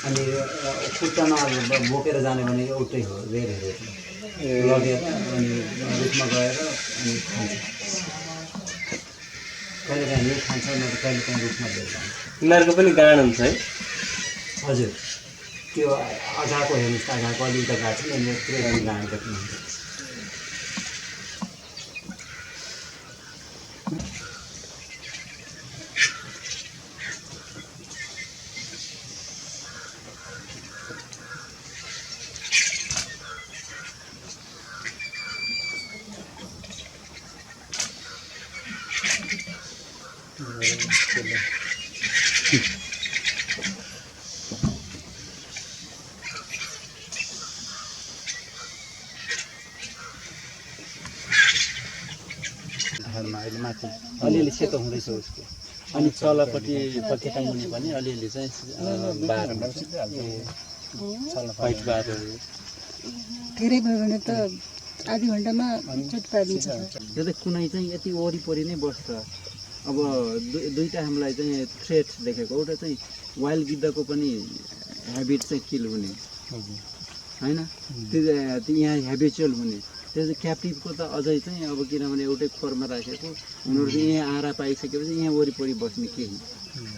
अनि खुट्टामा बोकेर जाने भने एउटै हो रेर लगेर अनि रुखमा गएर अनि खान्छ कहिलेकाहीँ यही खान्छ नत्र कहिलेकाहीँ रुखमा लिएर जान्छ यिनीहरूको पनि गाड हुन्छ है हजुर त्यो आगाको हेर्नुहोस् त आगाको अलि उता गएको छ नि यत्रो गाड देख्नुहुन्छ अलिअलि सेतो हुँदैछ उसको अनि तलपट्टि पखेटा मुनि पनि अलिअलि चाहिँ बार व्हाइट बार धेरै भयो भने त आधी घन्टामा चुट पारिन्छ यो चाहिँ कुनै चाहिँ यति वरिपरि नै बस्छ अब दुईटा हामीलाई चाहिँ थ्रेट देखेको एउटा चाहिँ वाइल्ड गिद्धको पनि ह्याबिट चाहिँ किल हुने हैन त्यो यहाँ ह्याबिचुअल हुने त्यो चाहिँ क्याप्टिभको त अझै चाहिँ अब किनभने एउटै खोरमा राखेको उनीहरू चाहिँ यहाँ आएर पाइसकेपछि यहाँ वरिपरि बस्ने केही